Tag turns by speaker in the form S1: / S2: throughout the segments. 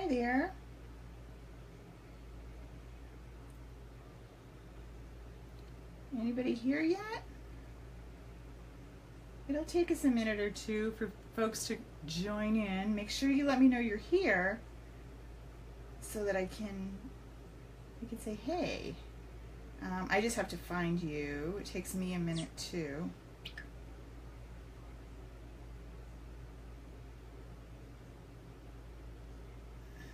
S1: Hi there. Anybody here yet? It'll take us a minute or two for folks to join in. Make sure you let me know you're here so that we can say hey. I just have to find you. It takes me a minute too.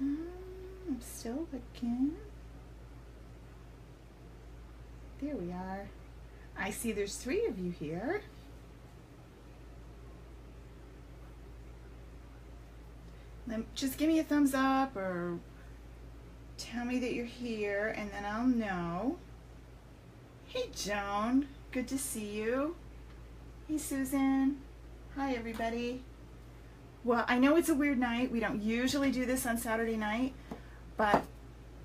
S1: I'm still looking. There we are. I see there's 3 of you here. Just give me a thumbs up or tell me that you're here and then I'll know. Hey Joan, good to see you. Hey Susan. Hi everybody. Well, I know it's a weird night. We don't usually do this on Saturday night, but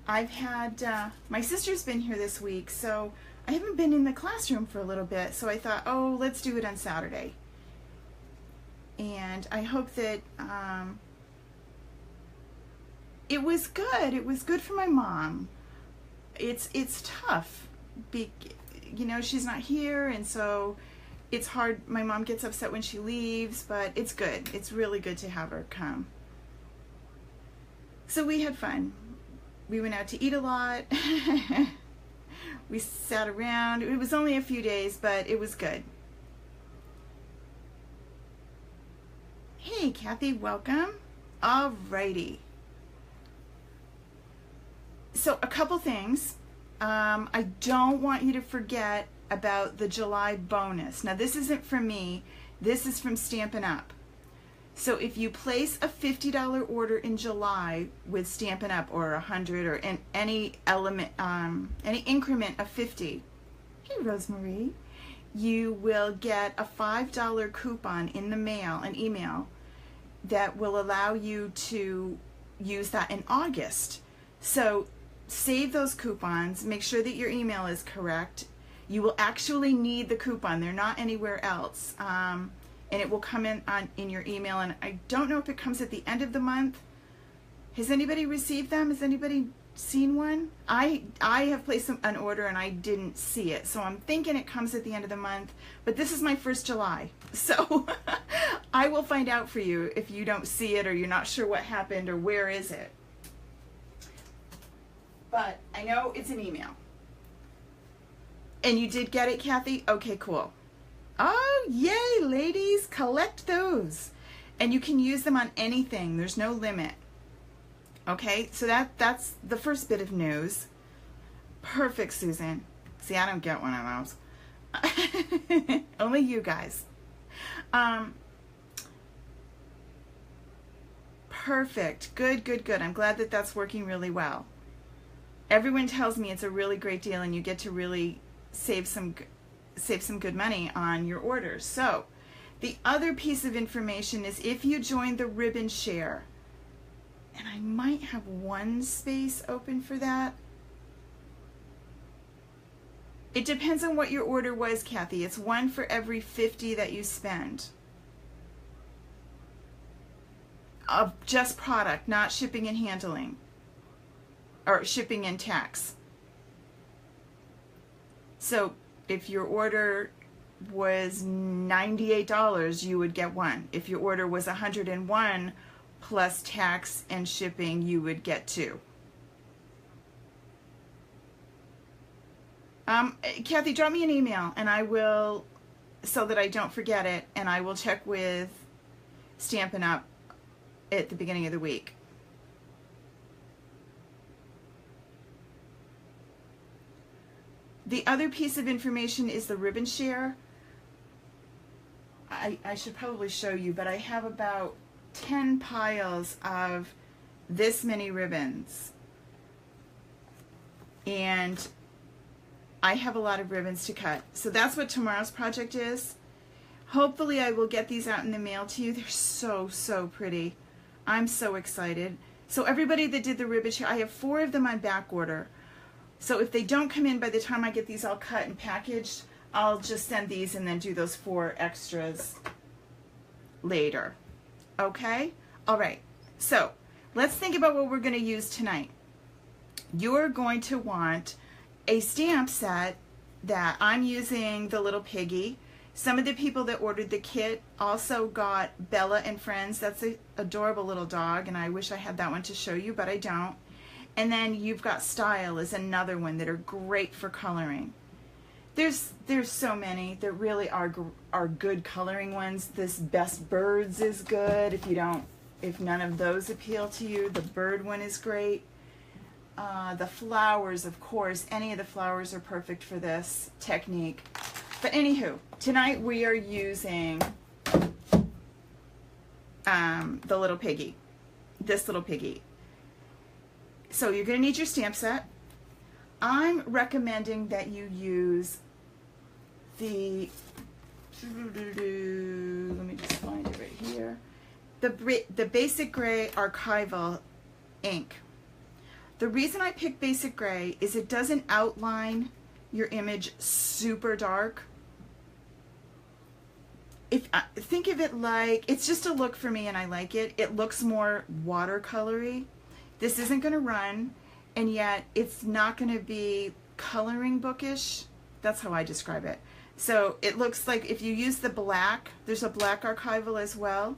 S1: I've had, my sister's been here this week, so I haven't been in the classroom for a little bit, so I thought, oh, let's do it on Saturday. And I hope that it was good. It was good for my mom. It's tough. You know, she's not here, and so it's hard. My mom gets upset when she leaves, but it's good. It's really good to have her come. So we had fun. We went out to eat a lot. We sat around. It was only a few days, but it was good. Hey, Kathy, welcome. Alrighty. So a couple things. I don't want you to forget about the July bonus. Now this isn't from me, this is from Stampin' Up. So if you place a $50 order in July with Stampin' Up, or 100, or in any increment of 50, hey Rosemary, you will get a $5 coupon in the mail, an email, that will allow you to use that in August. So save those coupons, make sure that your email is correct. You will actually need the coupon. They're not anywhere else. And it will come in your email. And I don't know if it comes at the end of the month. Has anybody received them? Has anybody seen one? I have placed an order and I didn't see it. So I'm thinking it comes at the end of the month. But this is my first July. So I will find out for you if you don't see it or you're not sure what happened or where is it. But I know it's an email. And you did get it, Kathy? Okay, cool. Oh, yay, ladies. Collect those. And you can use them on anything. There's no limit. Okay, so that's the first bit of news. Perfect, Susan. See, I don't get one of those. Only you guys. Perfect. Good, good, good. I'm glad that that's working really well. Everyone tells me it's a really great deal and you get to really save some good money on your orders. So the other piece of information is if you join the ribbon share, and I might have one space open for that. It depends on what your order was, Kathy. It's one for every 50 that you spend. Of just product, not shipping and handling, or shipping and tax. So if your order was $98, you would get one. If your order was $101 plus tax and shipping, you would get 2. Kathy, drop me an email and I will, so that I don't forget it, and I will check with Stampin' Up at the beginning of the week. The other piece of information is the ribbon share. I should probably show you, but I have about 10 piles of this many ribbons. And I have a lot of ribbons to cut. So that's what tomorrow's project is. Hopefully I will get these out in the mail to you. They're so, so pretty. I'm so excited. So everybody that did the ribbon share, I have 4 of them on back order. So if they don't come in by the time I get these all cut and packaged, I'll just send these and then do those 4 extras later. Okay? All right. So let's think about what we're going to use tonight. You're going to want a stamp set that I'm using the little piggy. Some of the people that ordered the kit also got Bella and Friends. That's an adorable little dog, and I wish I had that one to show you, but I don't. And then you've got Style is another one that are great for coloring. There's so many. There really are good coloring ones. This Best Birds is good. If none of those appeal to you, the bird one is great. The flowers, of course, any of the flowers are perfect for this technique. But anywho, tonight we are using the little piggy, this little piggy. So you're going to need your stamp set. I'm recommending that you use the, let me just find it right here, the Basic Gray Archival ink. The reason I picked Basic Gray is it doesn't outline your image super dark. Think of it like, it's just a look for me and I like it. It looks more watercolory. This isn't going to run, and yet it's not going to be coloring bookish. That's how I describe it. So it looks like if you use the black, there's a black archival as well,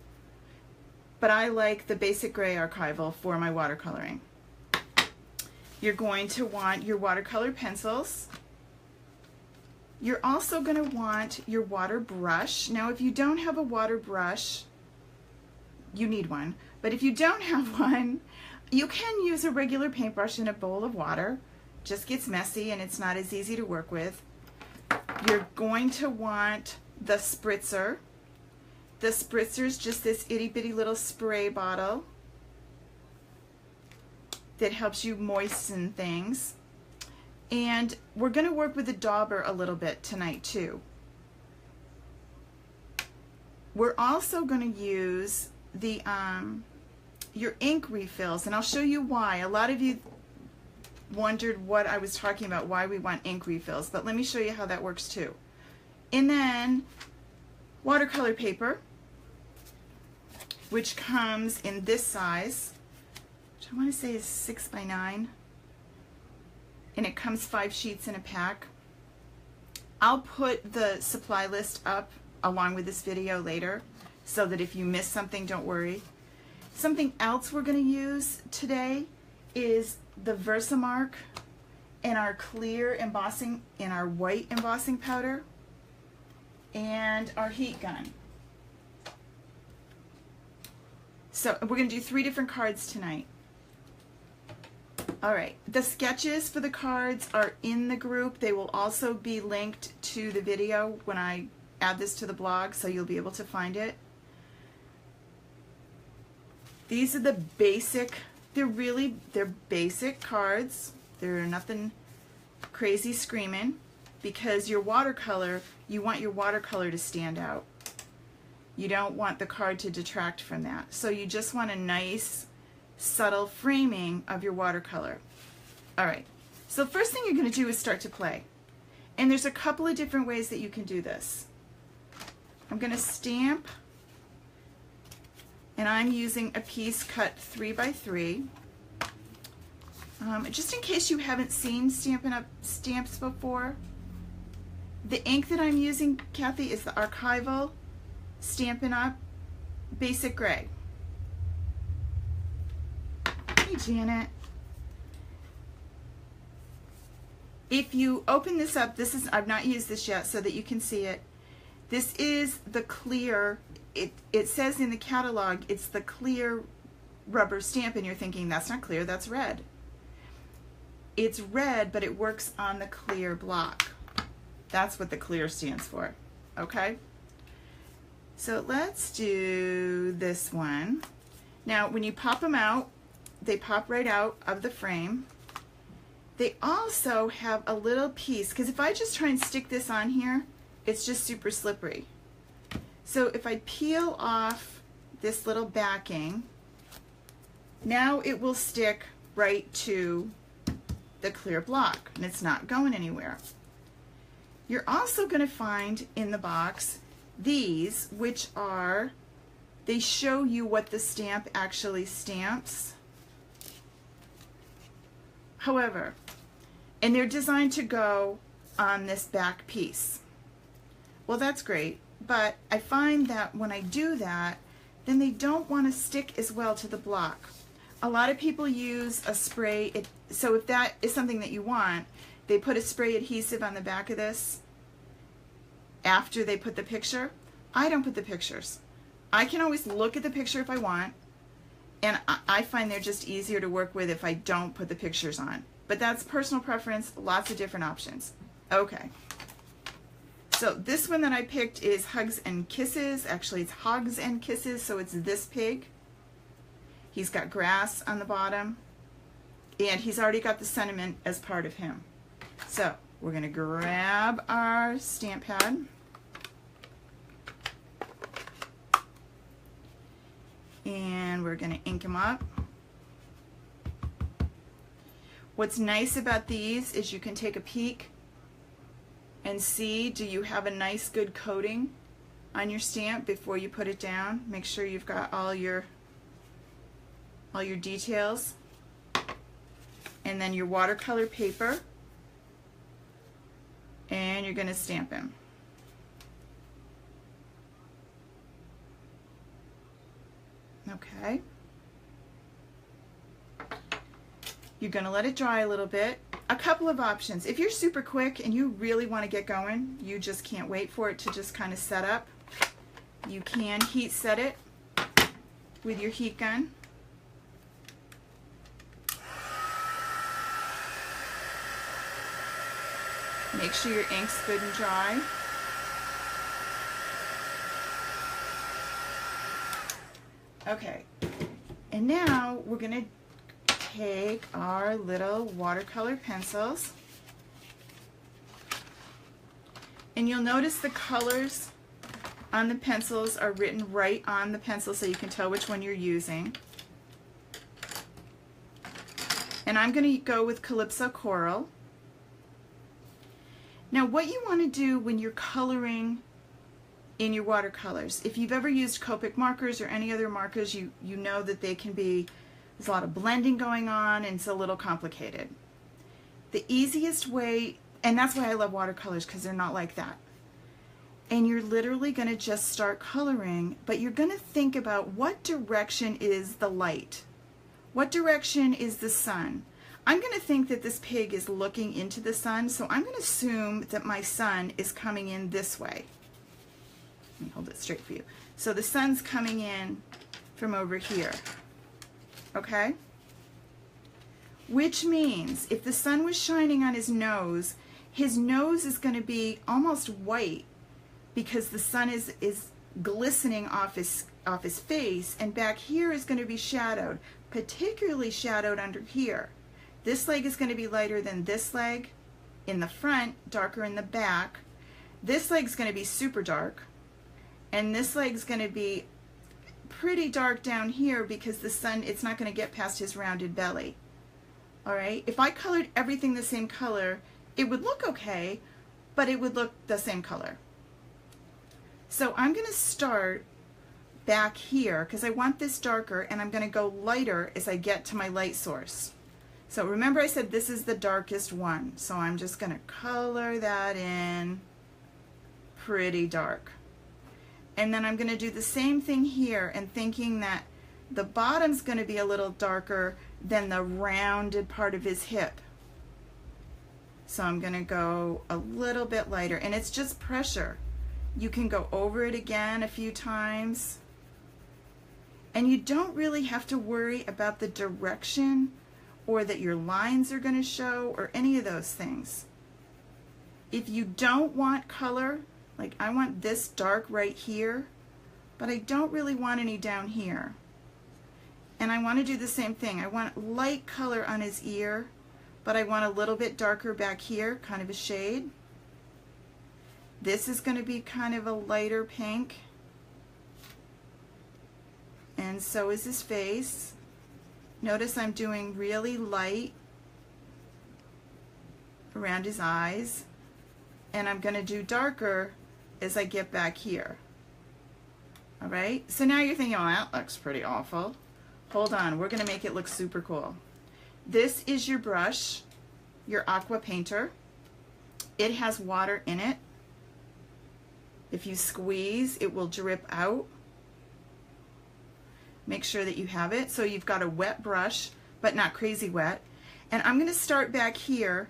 S1: but I like the Basic Gray archival for my watercoloring. You're going to want your watercolor pencils. You're also going to want your water brush. Now, if you don't have a water brush, you need one. But if you don't have one, you can use a regular paintbrush in a bowl of water. Just gets messy and it's not as easy to work with. You're going to want the spritzer. The spritzer is just this itty bitty little spray bottle that helps you moisten things. And we're going to work with the dauber a little bit tonight too. We're also going to use the your ink refills, and I'll show you why. A lot of you wondered what I was talking about, why we want ink refills, but let me show you how that works too. And then watercolor paper, which comes in this size, which I want to say is 6 by 9, and it comes 5 sheets in a pack. I'll put the supply list up along with this video later so that if you miss something, don't worry. Something else we're going to use today is the Versamark and our clear embossing and our white embossing powder and our heat gun. So we're going to do 3 different cards tonight. All right, the sketches for the cards are in the group. They will also be linked to the video when I add this to the blog, so you'll be able to find it. These are the basic, they're basic cards. They're nothing crazy screaming, because your watercolor, you want your watercolor to stand out. You don't want the card to detract from that. So you just want a nice, subtle framing of your watercolor. All right, so the first thing you're going to do is start to play. And there's a couple of different ways that you can do this. I'm going to stamp, and I'm using a piece cut 3 by 3. Just in case you haven't seen Stampin' Up stamps before, the ink that I'm using, Kathy, is the Archival Stampin' Up Basic Gray. Hey, Janet. If you open this up, this is, I've not used this yet so that you can see it. This is the clear, it says in the catalog, it's the clear rubber stamp, and you're thinking, that's not clear, that's red. It's red, but it works on the clear block. That's what the clear stands for, okay? So let's do this one. Now, when you pop them out, they pop right out of the frame. They also have a little piece, because if I just try and stick this on here, it's just super slippery. So if I peel off this little backing, now it will stick right to the clear block, and it's not going anywhere. You're also going to find in the box these, which are, they show you what the stamp actually stamps. However, and they're designed to go on this back piece. Well, that's great, but I find that when I do that, then they don't want to stick as well to the block. A lot of people use a spray, so if that is something that you want, they put a spray adhesive on the back of this after they put the picture. I don't put the pictures. I can always look at the picture if I want, and I find they're just easier to work with if I don't put the pictures on. But that's personal preference, lots of different options. Okay. So this one that I picked is Hugs and Kisses. Actually, it's Hogs and Kisses, so it's this pig. He's got grass on the bottom, and he's already got the sentiment as part of him. So we're going to grab our stamp pad. And we're going to ink them up. What's nice about these is you can take a peek and see, do you have a nice good coating on your stamp before you put it down. Make sure you've got all your details. And then your watercolor paper, and you're going to stamp him. Okay. You're going to let it dry a little bit. A couple of options. If you're super quick and you really want to get going, you just can't wait for it to just kind of set up, you can heat set it with your heat gun. Make sure your ink's good and dry. Okay, and now we're going to take our little watercolor pencils, and you'll notice the colors on the pencils are written right on the pencil so you can tell which one you're using. And I'm going to go with Calypso Coral. Now what you want to do when you're coloring in your watercolors, if you've ever used Copic markers or any other markers, you know that they can be, there's a lot of blending going on and it's a little complicated. The easiest way, and that's why I love watercolors, because they're not like that. And you're literally going to just start coloring, but you're going to think about what direction is the light? What direction is the sun? I'm going to think that this pig is looking into the sun, so I'm going to assume that my sun is coming in this way. Let me hold it straight for you. So the sun's coming in from over here, okay? Which means if the sun was shining on his nose is going to be almost white because the sun is glistening off his face, and back here is going to be shadowed, particularly shadowed under here. This leg is going to be lighter than this leg in the front, darker in the back. This leg's going to be super dark, and this leg's going to be pretty dark down here because the sun, it's not going to get past his rounded belly. All right, if I colored everything the same color, it would look okay, but it would look the same color. So I'm going to start back here because I want this darker, and I'm going to go lighter as I get to my light source. So remember I said this is the darkest one, so I'm just going to color that in pretty dark. And then I'm going to do the same thing here, and thinking that the bottom's going to be a little darker than the rounded part of his hip. So I'm going to go a little bit lighter, and it's just pressure. You can go over it again a few times, and you don't really have to worry about the direction or that your lines are going to show or any of those things. If you don't want color, like I want this dark right here, but I don't really want any down here. And I want to do the same thing. I want light color on his ear, but I want a little bit darker back here, kind of a shade. This is going to be kind of a lighter pink. And so is his face. Notice I'm doing really light around his eyes, and I'm going to do darker as I get back here. All right, so now you're thinking, oh, that looks pretty awful. Hold on, we're going to make it look super cool. This is your brush, your aqua painter. It has water in it. If you squeeze, it will drip out. Make sure that you have it. So you've got a wet brush, but not crazy wet. And I'm going to start back here,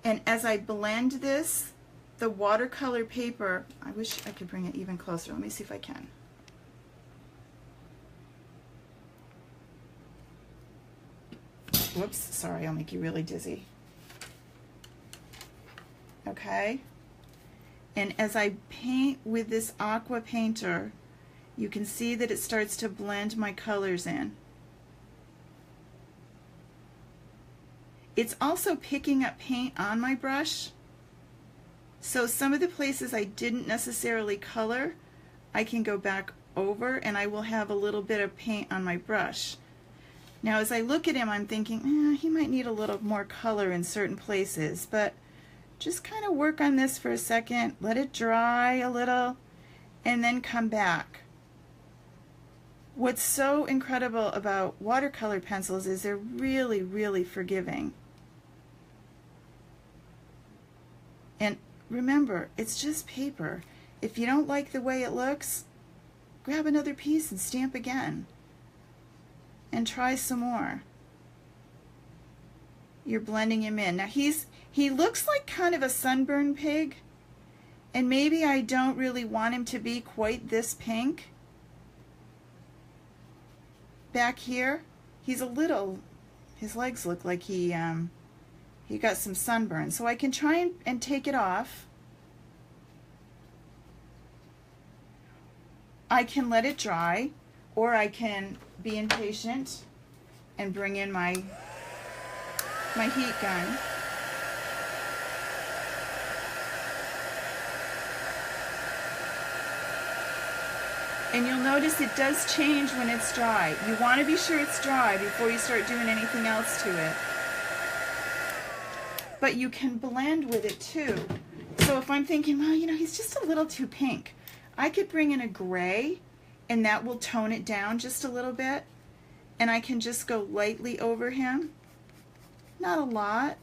S1: and as I blend this, the watercolor paper, I wish I could bring it even closer. Let me see if I can. Whoops, sorry, I'll make you really dizzy. Okay. And as I paint with this aqua painter, you can see that it starts to blend my colors in. It's also picking up paint on my brush. So some of the places I didn't necessarily color, I can go back over and I will have a little bit of paint on my brush. Now as I look at him, I'm thinking, he might need a little more color in certain places, but just kind of work on this for a second, let it dry a little, and then come back. What's so incredible about watercolor pencils is they're really, really forgiving. And remember, it's just paper. If you don't like the way it looks, grab another piece and stamp again. And try some more. You're blending him in. Now he looks like kind of a sunburn pig, and maybe I don't really want him to be quite this pink. Back here, he's a little, his legs look like he got some sunburn. So I can try and take it off. I can let it dry, or I can be impatient and bring in my heat gun. And you'll notice it does change when it's dry. You want to be sure it's dry before you start doing anything else to it. But you can blend with it too. So if I'm thinking, well, you know, he's just a little too pink, I could bring in a gray, and that will tone it down just a little bit. And I can just go lightly over him. Not a lot.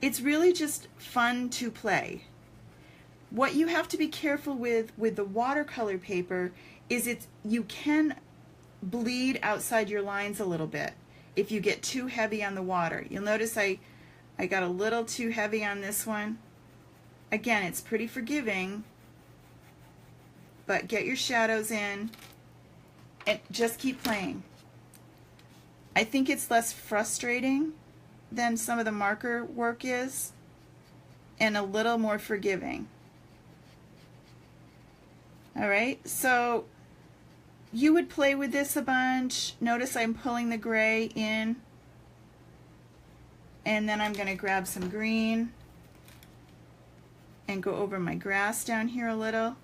S1: It's really just fun to play. What you have to be careful with the watercolor paper is you can bleed outside your lines a little bit if you get too heavy on the water. You'll notice I got a little too heavy on this one. Again, it's pretty forgiving, but get your shadows in and just keep playing. I think it's less frustrating than some of the marker work is, and a little more forgiving. Alright, so you would play with this a bunch. Notice I'm pulling the gray in, and then I'm going to grab some green and go over my grass down here a little.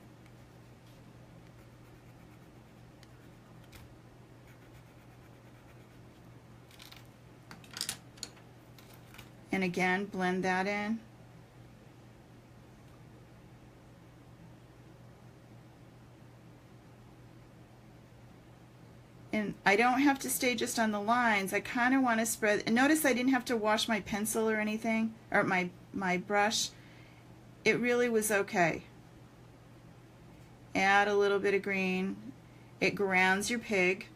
S1: And again, blend that in. And I don't have to stay just on the lines. I kind of want to spread. And notice I didn't have to wash my pencil or anything, or my brush. It really was okay. Add a little bit of green. It grounds your pig.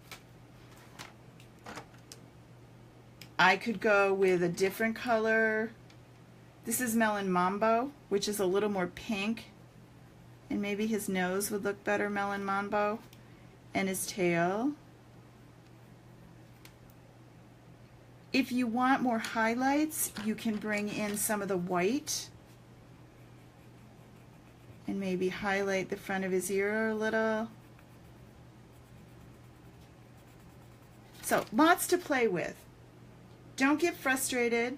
S1: I could go with a different color. This is Melon Mambo, which is a little more pink. And maybe his nose would look better, Melon Mambo. And his tail. If you want more highlights, you can bring in some of the white. And maybe highlight the front of his ear a little. So, lots to play with. Don't get frustrated.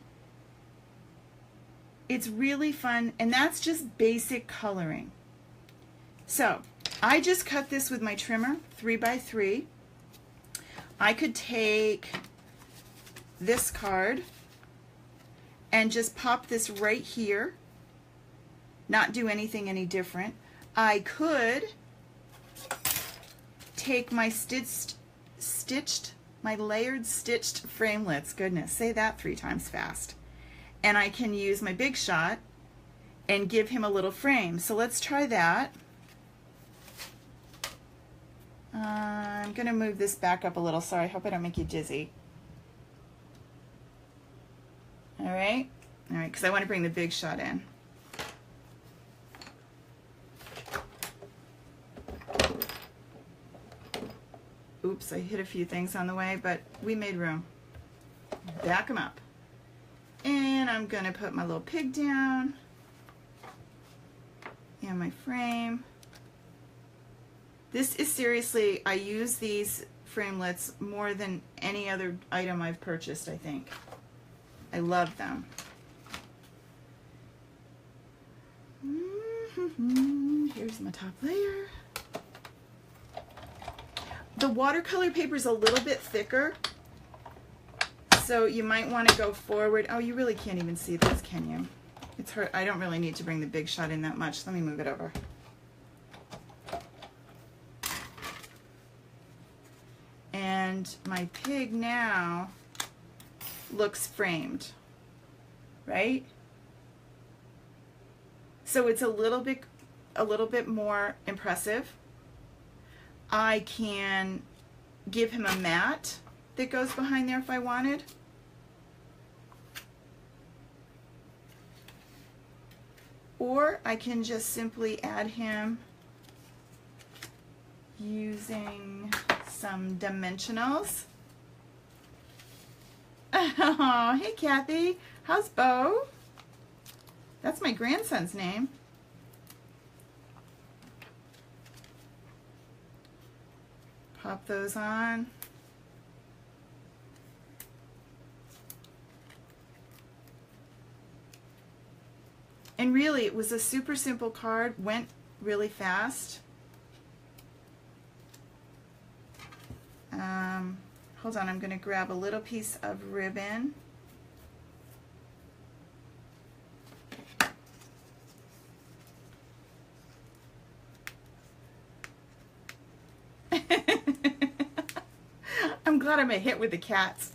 S1: It's really fun, and that's just basic coloring. So, I just cut this with my trimmer, 3x3. I could take this card and just pop this right here, not do anything any different. I could take my stitched my layered stitched framelits. Goodness, say that 3 times fast. And I can use my Big Shot and give him a little frame. So let's try that. I'm gonna move this back up a little. Sorry, I hope I don't make you dizzy. All right, because I want to bring the Big Shot in. Oops, I hit a few things on the way, but we made room. Back them up. And I'm gonna put my little pig down and my frame. This is seriously, I use these framelits more than any other item I've purchased, I think. I love them. Here's my top layer. The watercolor paper is a little bit thicker, so you might want to go forward. Oh, you really can't even see this, can you? It's hurt. I don't really need to bring the Big Shot in that much. Let me move it over. And my pig now looks framed, right? So it's a little bit more impressive. I can give him a mat that goes behind there if I wanted. Or I can just simply add him using some dimensionals. Oh, hey Kathy, how's Bo? That's my grandson's name. Pop those on. And really, it was a super simple card, went really fast. Hold on, I'm going to grab a little piece of ribbon. I'm glad I'm a hit with the cats.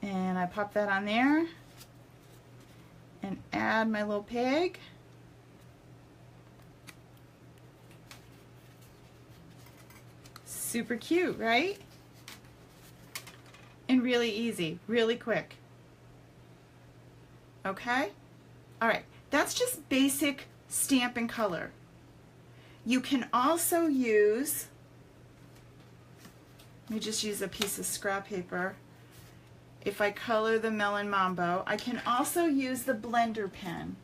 S1: And I pop that on there and add my little pig. Super cute, right? And really easy, really quick. Okay? All right, that's just basic Stampin' Color. You can also use, let me just use a piece of scrap paper. If I color the Melon Mambo, I can also use the blender pen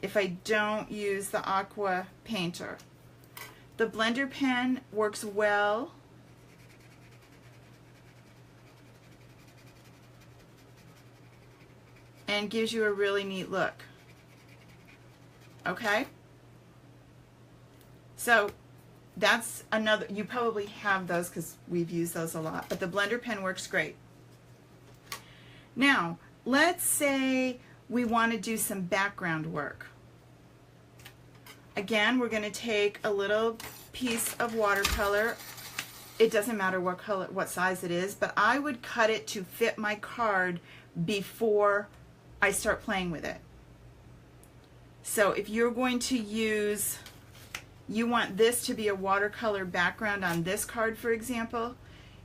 S1: if I don't use the aqua painter. The blender pen works well and gives you a really neat look. Okay? So that's another, you probably have those because we've used those a lot, but the blender pen works great. Now, let's say we want to do some background work. Again, we're going to take a little piece of watercolor. It doesn't matter what color, what size it is, but I would cut it to fit my card before I start playing with it. So if you're going to use, you want this to be a watercolor background on this card, for example,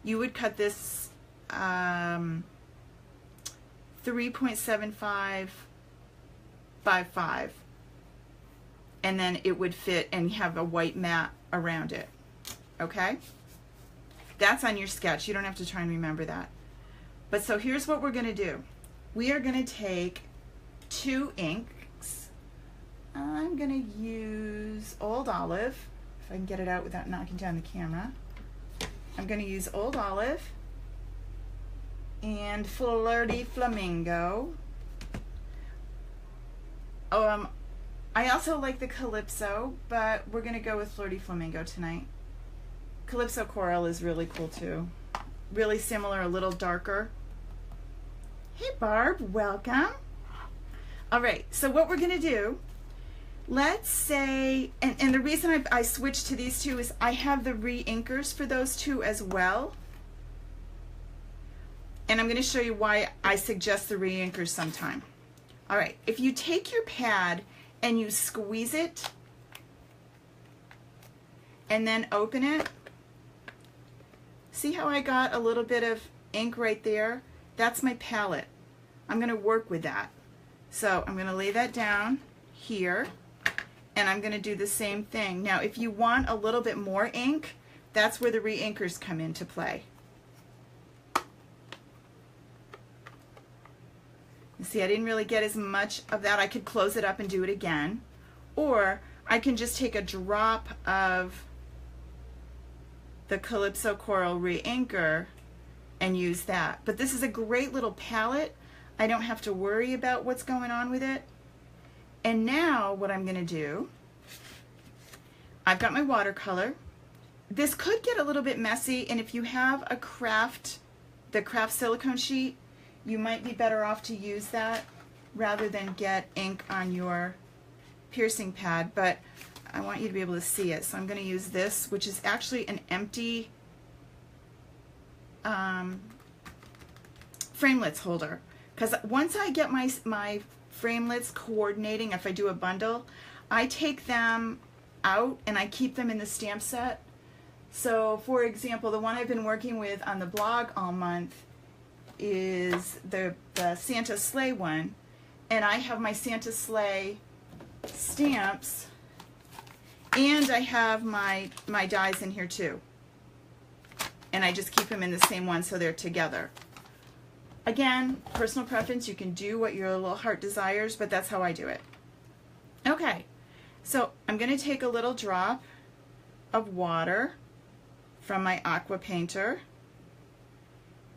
S1: you would cut this 3.75 by 5, and then it would fit and have a white mat around it. Okay? That's on your sketch. You don't have to try and remember that. But so here's what we're going to do. We are going to take 2 inks. I'm going to use Old Olive, if I can get it out without knocking down the camera. I'm going to use Old Olive and Flirty Flamingo. I also like the Calypso, but we're going to go with Flirty Flamingo tonight. Calypso Coral is really cool too. really similar, a little darker. Hey Barb, welcome. All right, so what we're gonna do, let's say, and the reason I switched to these two is I have the re-inkers for those two as well. And I'm gonna show you why I suggest the re-inkers sometime. All right, if you take your pad and you squeeze it and then open it, see how I got a little bit of ink right there? That's my palette. I'm gonna work with that. So I'm gonna lay that down here and I'm gonna do the same thing. Now if you want a little bit more ink, that's where the re-inkers come into play. You see, I didn't really get as much of that. I could close it up and do it again. Or I can just take a drop of the Calypso Coral re-inker and use that. But this is a great little palette. I don't have to worry about what's going on with it. And now what I'm going to do, I've got my watercolor. This could get a little bit messy, and if you have a the craft silicone sheet, you might be better off to use that rather than get ink on your piercing pad, but I want you to be able to see it. So I'm going to use this, which is actually an empty framelits holder. Because once I get my framelits coordinating, if I do a bundle, I take them out and I keep them in the stamp set. So for example, the one I've been working with on the blog all month is the Santa Sleigh one, and I have my Santa Sleigh stamps, and I have my dies in here too, and I just keep them in the same one so they're together. Again, personal preference, you can do what your little heart desires, but that's how I do it. Okay, so I'm going to take a little drop of water from my aqua painter,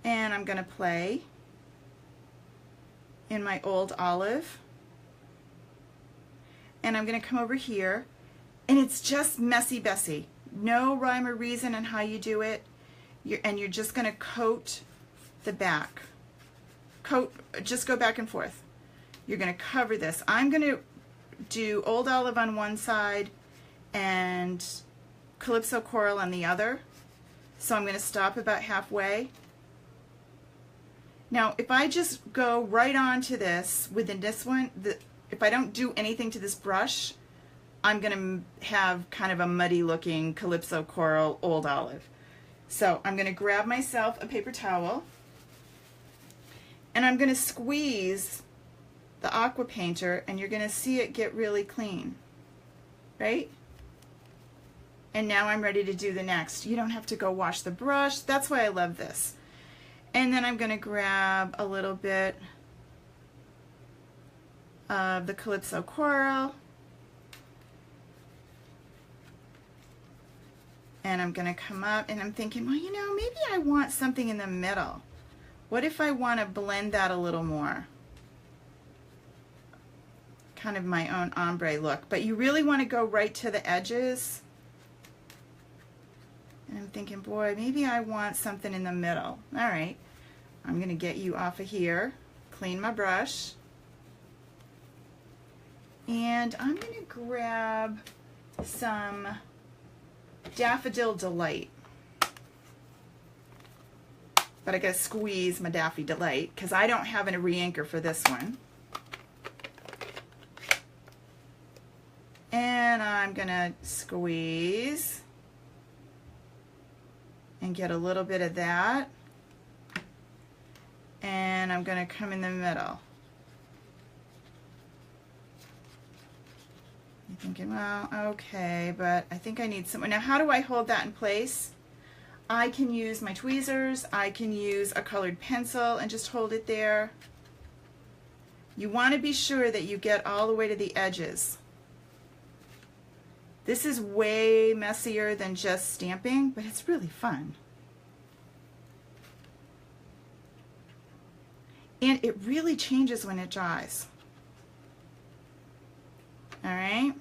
S1: and I'm going to play in my old olive, and I'm going to come over here, and it's just messy Bessie. No rhyme or reason on how you do it, and you're just going to coat the back. Just go back and forth. You're going to cover this. I'm going to do old olive on one side and Calypso Coral on the other, so I'm going to stop about halfway. Now, if I just go right on to this within this one, if I don't do anything to this brush, I'm going to have kind of a muddy looking Calypso Coral old olive. So I'm going to grab myself a paper towel, and I'm going to squeeze the aqua painter, and you're going to see it get really clean, right? And now I'm ready to do the next. You don't have to go wash the brush. That's why I love this. And then I'm going to grab a little bit of the Calypso Coral, and I'm going to come up, and I'm thinking, well, you know, maybe I want something in the middle. What if I want to blend that a little more? Kind of my own ombre look, but you really want to go right to the edges. And I'm thinking, boy, maybe I want something in the middle. All right, I'm going to get you off of here, clean my brush, and I'm going to grab some Daffodil Delight. But I got to squeeze my Daffy Delight because I don't have a re-inker for this one. And I'm going to squeeze and get a little bit of that. And I'm going to come in the middle. You're thinking, well, okay, but I think I need some. Now, how do I hold that in place? I can use my tweezers, I can use a colored pencil and just hold it there. You want to be sure that you get all the way to the edges. This is way messier than just stamping, but it's really fun. And it really changes when it dries. All right.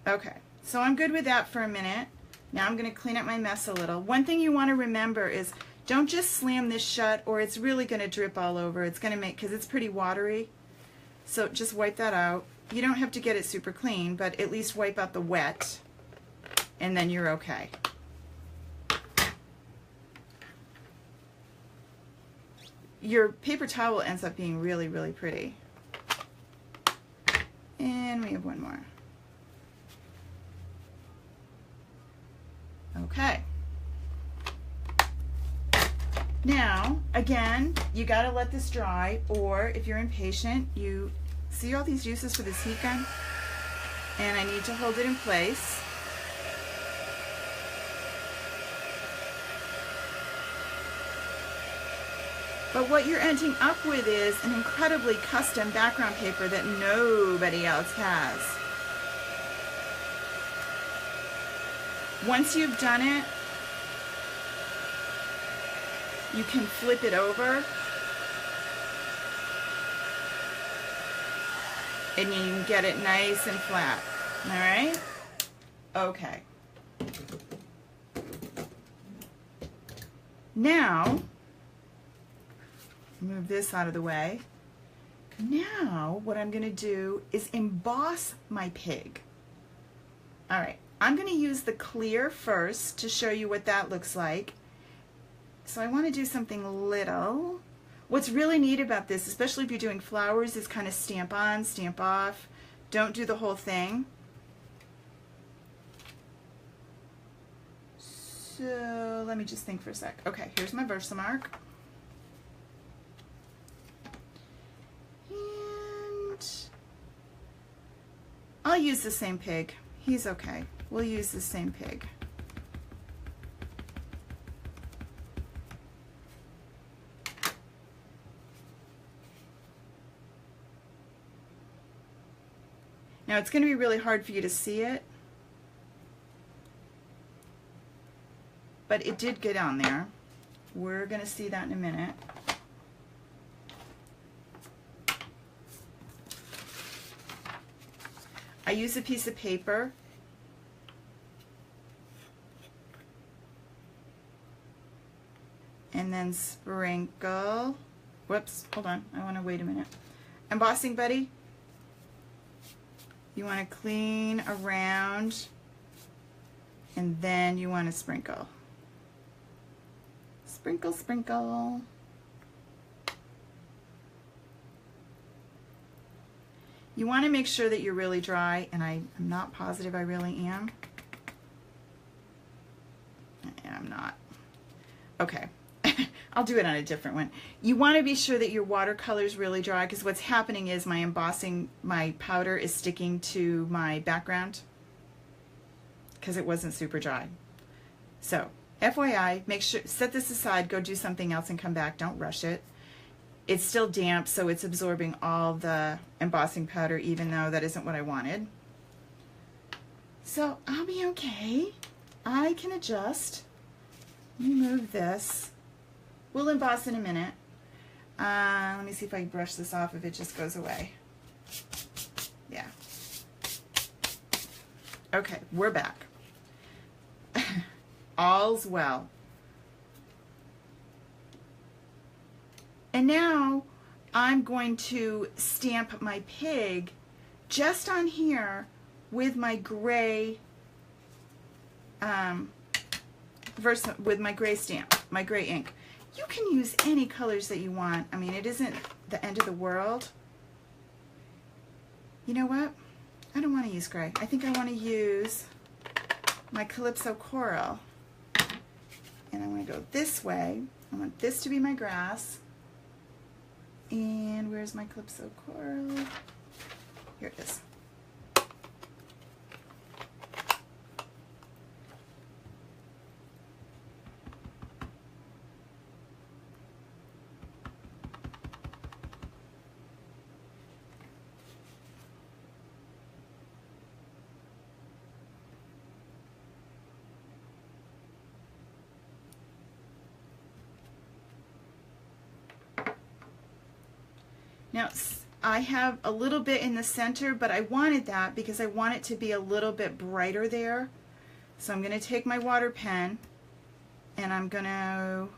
S1: Okay, so I'm good with that for a minute. Now I'm going to clean up my mess a little. One thing you want to remember is don't just slam this shut or it's really going to drip all over. It's going to make, because it's pretty watery. So just wipe that out. You don't have to get it super clean, but at least wipe out the wet and then you're okay. Your paper towel ends up being really, really pretty. And we have one more. Okay. Now, again, you got to let this dry, or if you're impatient, you see all these uses for this heat gun? And I need to hold it in place. But what you're ending up with is an incredibly custom background paper that nobody else has. Once you've done it, you can flip it over and you can get it nice and flat. All right? Okay. Now, move this out of the way. Now, what I'm going to do is emboss my pig. All right. I'm going to use the clear first to show you what that looks like. So I want to do something little. What's really neat about this, especially if you're doing flowers, is kind of stamp on, stamp off. Don't do the whole thing. So let me just think for a sec. Okay, here's my Versamark. And I'll use the same pig. He's okay. We'll use the same pig. Now it's going to be really hard for you to see it, but it did get on there. We're going to see that in a minute. I use a piece of paper. And then sprinkle. Whoops, hold on. I want to wait a minute. Embossing buddy. You want to clean around and then you want to sprinkle. Sprinkle, sprinkle. You want to make sure that you're really dry, and I'm not positive I really am. And I'm not. Okay. I'll do it on a different one. You want to be sure that your watercolor is really dry, because what's happening is my embossing, my powder is sticking to my background because it wasn't super dry. So FYI, make sure, set this aside, go do something else and come back. Don't rush it. It's still damp, so it's absorbing all the embossing powder, even though that isn't what I wanted. So I'll be okay. I can adjust. Let me move this. We'll emboss in a minute. Let me see if I can brush this off if it just goes away. Yeah. Okay, we're back. All's well. And now I'm going to stamp my pig just on here with my gray, with my gray stamp, my gray ink. You can use any colors that you want. I mean, it isn't the end of the world. You know what? I don't want to use gray. I think I want to use my Calypso Coral. And I'm going to go this way. I want this to be my grass. And where's my Calypso Coral? Here it is. Now, I have a little bit in the center, but I wanted that because I want it to be a little bit brighter there. So I'm going to take my water pen and I'm gonna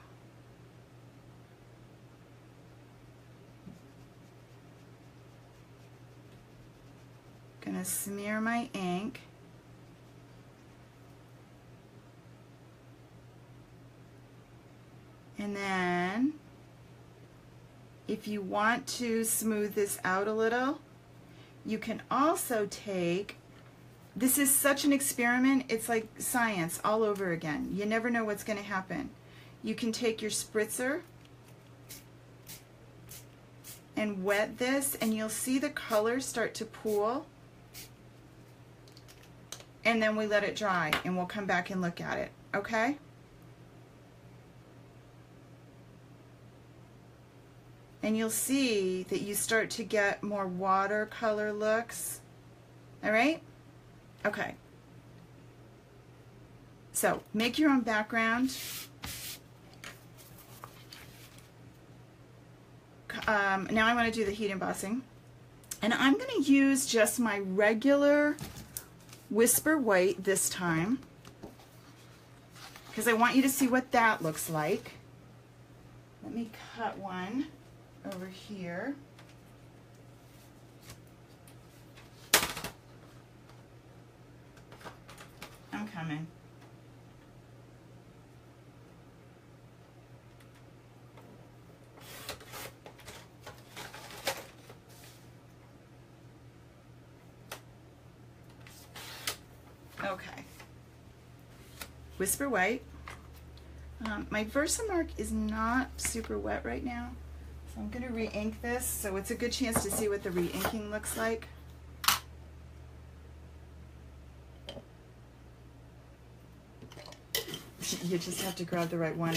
S1: smear my ink. And then if you want to smooth this out a little, you can also take, this is such an experiment, it's like science all over again. You never know what's going to happen. You can take your spritzer and wet this, and you'll see the color start to pool. And then we let it dry, and we'll come back and look at it, okay? And you'll see that you start to get more watercolor looks. All right? Okay. So make your own background. Now I want to do the heat embossing. And I'm going to use just my regular Whisper White this time, because I want you to see what that looks like. Let me cut one over here. I'm coming. Okay. Whisper White. My Versamark is not super wet right now, so I'm going to re-ink this, so it's a good chance to see what the re-inking looks like. You just have to grab the right one,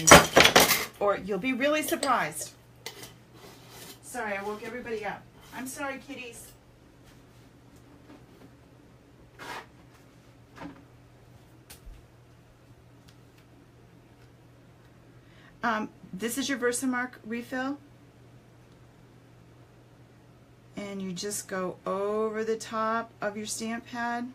S1: or you'll be really surprised. Sorry, I woke everybody up. I'm sorry, kitties. This is your Versamark refill, and you just go over the top of your stamp pad,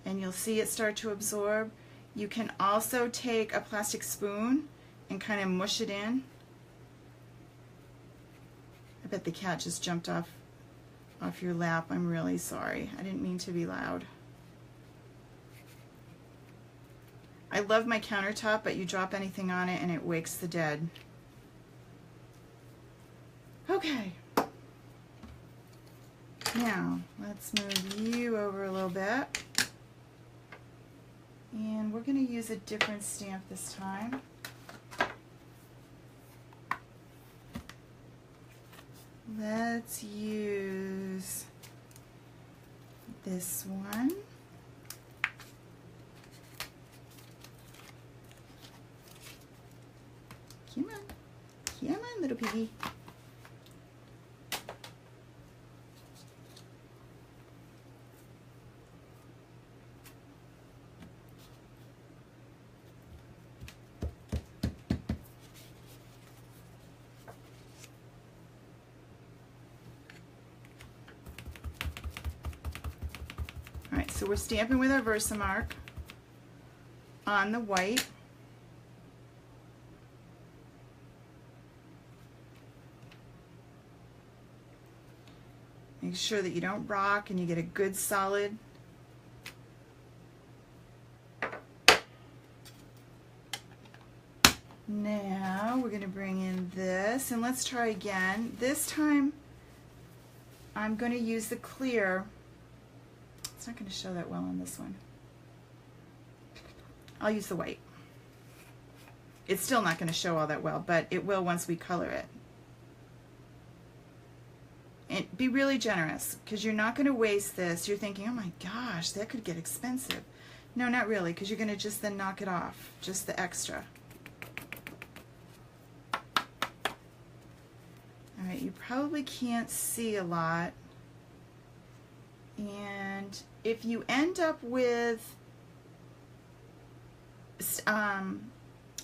S1: and you'll see it start to absorb. You can also take a plastic spoon and kind of mush it in. I bet the cat just jumped off your lap. I'm really sorry. I didn't mean to be loud. I love my countertop, but you drop anything on it and it wakes the dead. Okay. Now, let's move you over a little bit. And we're going to use a different stamp this time. Let's use this one. Come on. Come on, little piggy. All right, so we're stamping with our Versamark on the white. Make sure that you don't rock and you get a good solid. Now we're going to bring in this, and let's try again. This time I'm going to use the clear. It's not going to show that well on this one. I'll use the white. It's still not going to show all that well, but it will once we color it. And be really generous, because you're not going to waste this. You're thinking, oh my gosh, that could get expensive. No, not really, because you're going to just then knock it off, just the extra. All right, you probably can't see a lot. And if you end up with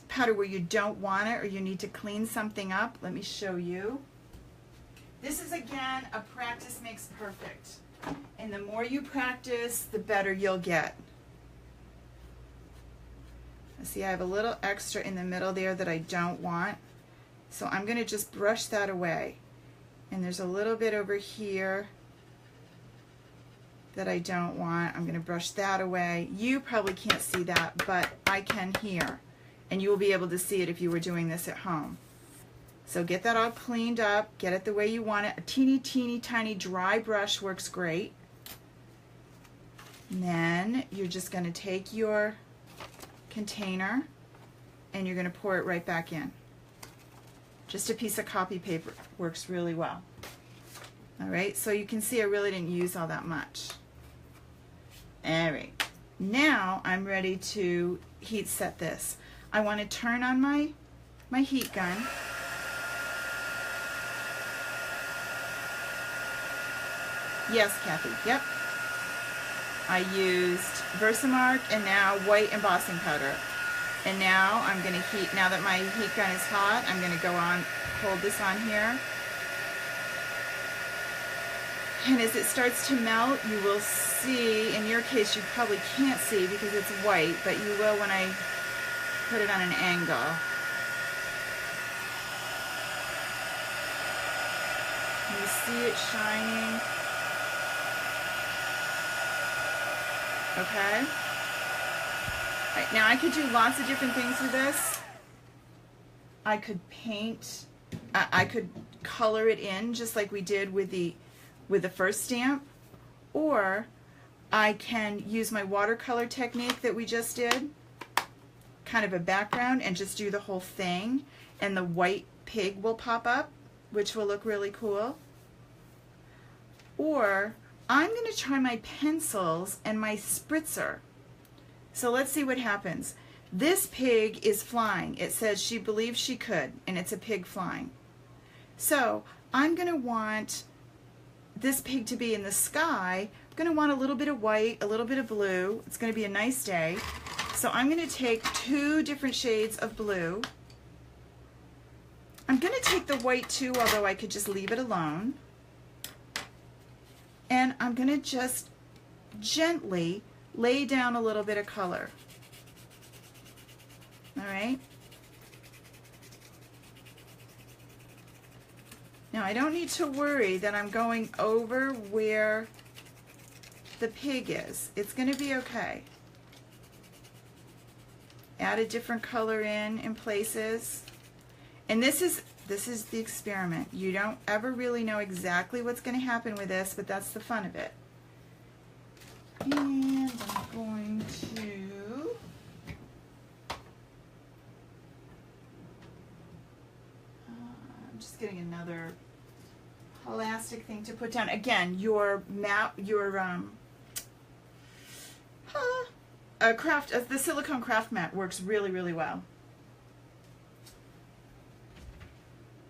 S1: powder where you don't want it, or you need to clean something up, let me show you. This is, again, a practice makes perfect. And the more you practice, the better you'll get. See, I have a little extra in the middle there that I don't want. So I'm going to just brush that away. And there's a little bit over here that I don't want. I'm going to brush that away. You probably can't see that, but I can here. And you will be able to see it if you were doing this at home. So get that all cleaned up, get it the way you want it. A teeny, teeny, tiny dry brush works great. And then you're just going to take your container and you're going to pour it right back in. Just a piece of copy paper works really well. All right, so you can see I really didn't use all that much. All right, now I'm ready to heat set this. I want to turn on my heat gun. Yes, Kathy, yep. I used Versamark and now white embossing powder. And now I'm going to heat, now that my heat gun is hot, I'm going to go on, hold this on here. And as it starts to melt, you will see, in your case you probably can't see because it's white, but you will when I put it on an angle. You see it shining. Okay. All right, now I could do lots of different things with this. I could paint, I could color it in just like we did with the first stamp, or I can use my watercolor technique that we just did, kind of a background, and just do the whole thing, and the white pig will pop up, which will look really cool. Or I'm going to try my pencils and my spritzer. So let's see what happens. This pig is flying. It says she believes she could, and it's a pig flying. So I'm going to want this pig to be in the sky. I'm going to want a little bit of white, a little bit of blue. It's going to be a nice day. So I'm going to take 2 different shades of blue. I'm going to take the white too, although I could just leave it alone. And I'm going to just gently lay down a little bit of color. All right. Now I don't need to worry that I'm going over where the pig is. It's going to be okay. Add a different color in places. And this is the experiment. You don't ever really know exactly what's going to happen with this, but that's the fun of it. And I'm going to I'm just getting another elastic thing to put down. Again, your the silicone craft mat works really, really well.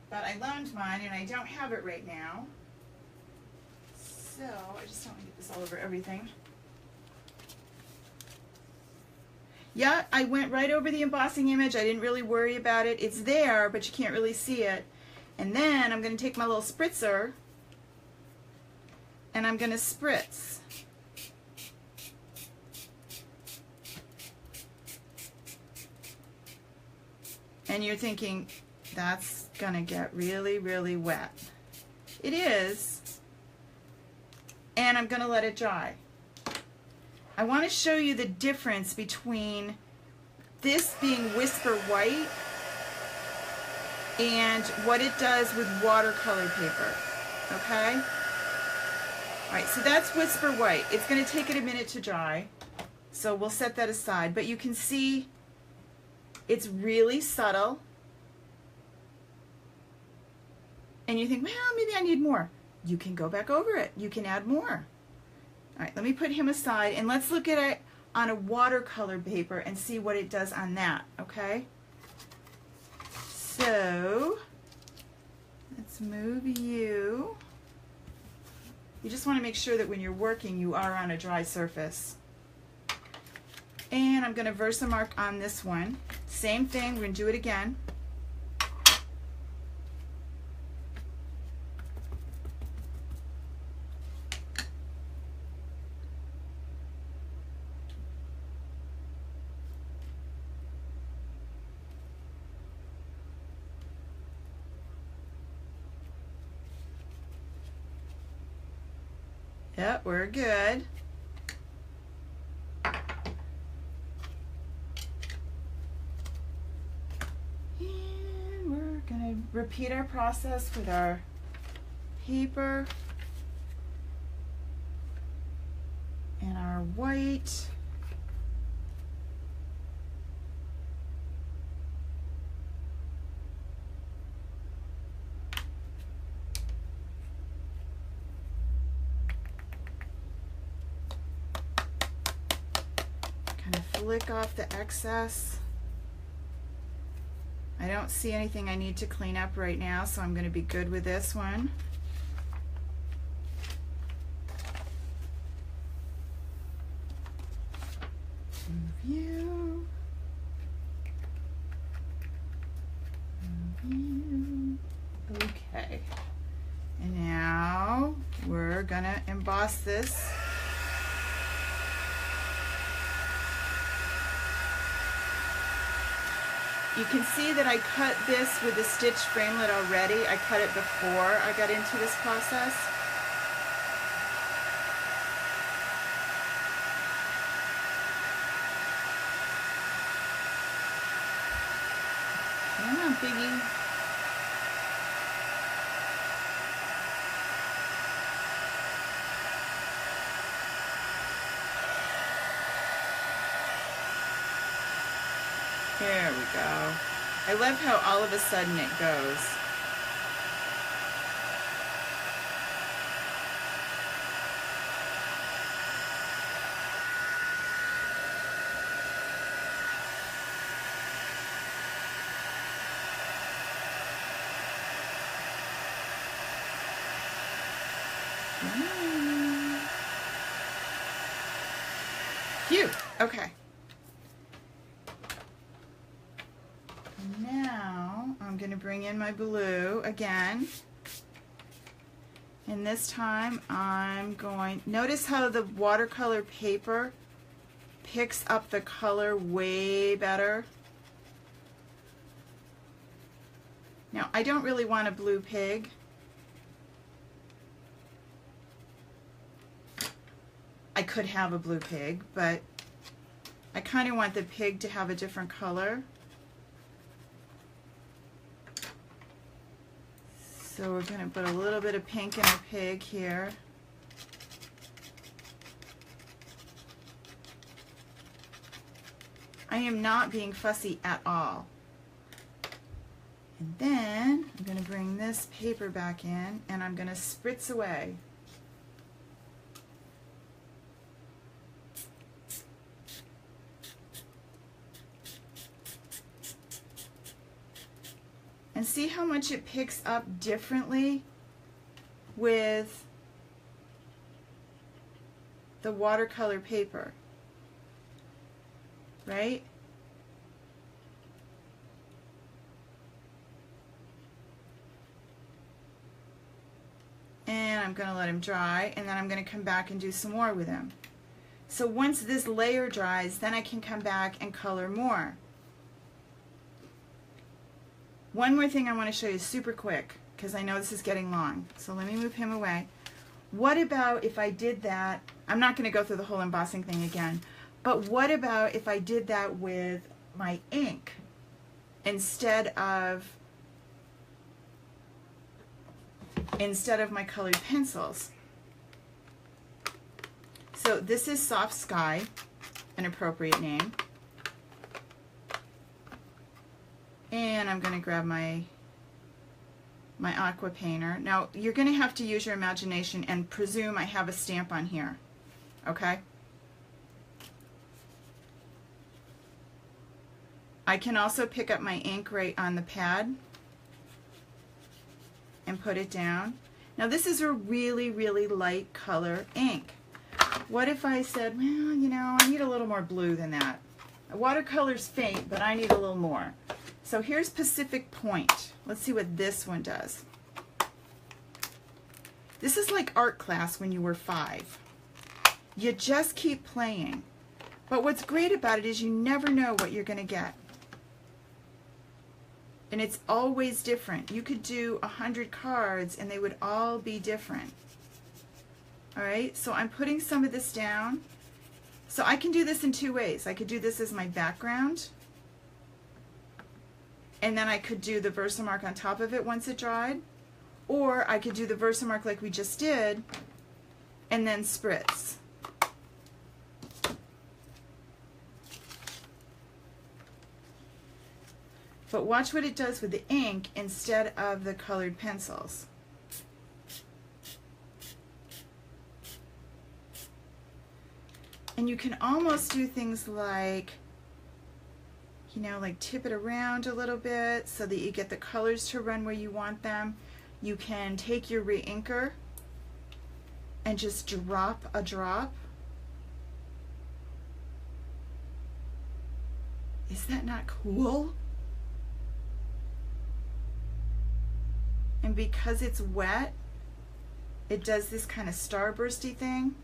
S1: But I loaned mine and I don't have it right now. So I just don't want to get this all over everything. Yeah, I went right over the embossing image. I didn't really worry about it. It's there, but you can't really see it. And then I'm going to take my little spritzer and I'm going to spritz. And you're thinking, that's going to get really, really wet. It is. And I'm going to let it dry. I want to show you the difference between this being Whisper White and what it does with watercolor paper. Okay? All right, so that's Whisper White. It's going to take it a minute to dry, so we'll set that aside. But you can see it's really subtle. And you think, well, maybe I need more. You can go back over it. You can add more. All right, let me put him aside and let's look at it on a watercolor paper and see what it does on that, okay? So, let's move you. You just want to make sure that when you're working, you are on a dry surface. And I'm going to Versamark on this one. Same thing, we're going to do it again. Yep, we're good. And we're gonna repeat our process with our paper and our white. Kind of flick off the excess. I don't see anything I need to clean up right now, so I'm going to be good with this one. Move you. Move you. Okay. And now we're going to emboss this. You can see that I cut this with the stitch framelit already. I cut it before I got into this process. Come on, Piggy. There we go. I love how all of a sudden it goes. Phew, okay. Now I'm going to bring in my blue again, and this time I'm going, notice how the watercolor paper picks up the color way better. Now I don't really want a blue pig. I could have a blue pig, but I kind of want the pig to have a different color. So we're going to put a little bit of pink in our pig here. I am not being fussy at all. And then I'm going to bring this paper back in and I'm going to spritz away. And see how much it picks up differently with the watercolor paper, right? And I'm going to let him dry, and then I'm going to come back and do some more with him. So once this layer dries, then I can come back and color more. One more thing I want to show you super quick, because I know this is getting long. So let me move him away. What about if I did that? I'm not going to go through the whole embossing thing again, but what about if I did that with my ink instead of my colored pencils? So this is Soft Sky, an appropriate name. And I'm going to grab my aqua painter. Now you're going to have to use your imagination and presume I have a stamp on here, okay? I can also pick up my ink right on the pad and put it down. Now this is a really, really light color ink. What if I said, well, you know, I need a little more blue than that. Watercolor's faint, but I need a little more. So here's Pacific Point. Let's see what this one does. This is like art class when you were 5. You just keep playing. But what's great about it is you never know what you're going to get. And it's always different. You could do 100 cards and they would all be different. All right, so I'm putting some of this down. So I can do this in two ways. I could do this as my background, and then I could do the Versamark on top of it once it dried, or I could do the Versamark like we just did and then spritz. But watch what it does with the ink instead of the colored pencils. And you can almost do things like, you know, like tip it around a little bit so that you get the colors to run where you want them. You can take your re-inker and just drop a drop. Is that not cool? And because it's wet, it does this kind of starbursty thing,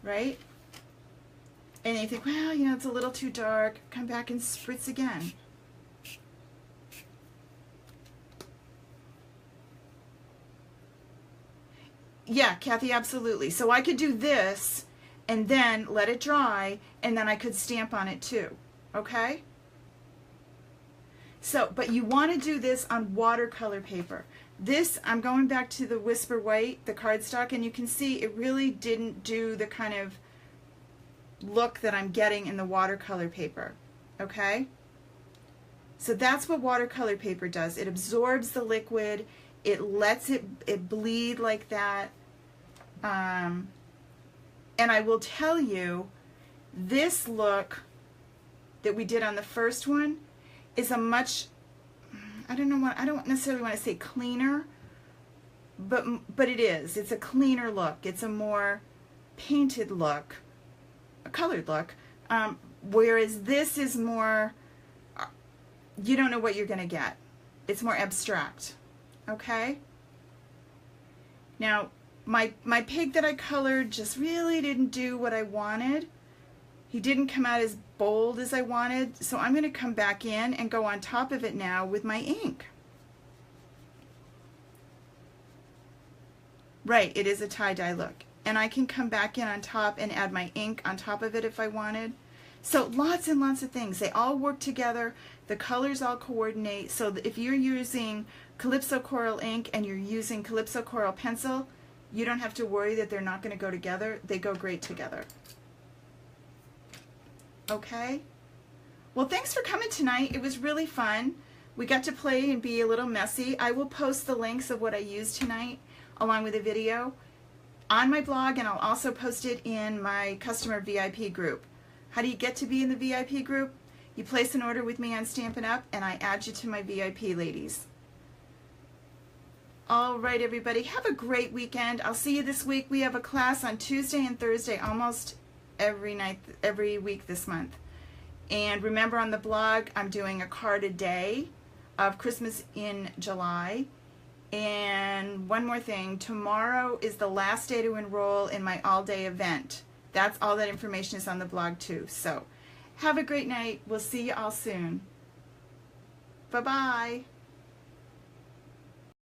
S1: right? And you think, well, you know, it's a little too dark. Come back and spritz again. Yeah, Kathy, absolutely. So I could do this and then let it dry, and then I could stamp on it too, okay? So, but you want to do this on watercolor paper. This, I'm going back to the Whisper White, the cardstock, and you can see it really didn't do the kind of look that I'm getting in the watercolor paper, okay? So that's what watercolor paper does. It absorbs the liquid, it lets it bleed like that, and I will tell you, this look that we did on the first one is a much, I don't necessarily want to say cleaner, but it is. It's a cleaner look. It's a more painted look, a colored look, whereas this is more, you don't know what you're going to get. It's more abstract, okay? Now, my pig that I colored just really didn't do what I wanted. He didn't come out as bold as I wanted, so I'm going to come back in and go on top of it now with my ink. Right, it is a tie-dye look. And I can come back in on top and add my ink on top of it if I wanted. So lots and lots of things. They all work together. The colors all coordinate. So if you're using Calypso Coral ink and you're using Calypso Coral pencil, you don't have to worry that they're not going to go together. They go great together. Okay? Well, thanks for coming tonight. It was really fun. We got to play and be a little messy. I will post the links of what I used tonight along with a video on my blog, and I'll also post it in my customer VIP group. How do you get to be in the VIP group? You place an order with me on Stampin' Up, and I add you to my VIP ladies. All right, everybody, have a great weekend. I'll see you this week. We have a class on Tuesday and Thursday almost every week this month. And remember, on the blog, I'm doing a card a day of Christmas in July. And one more thing, tomorrow is the last day to enroll in my all-day event. That's all that information is on the blog too. So have a great night. We'll see you all soon. Bye-bye.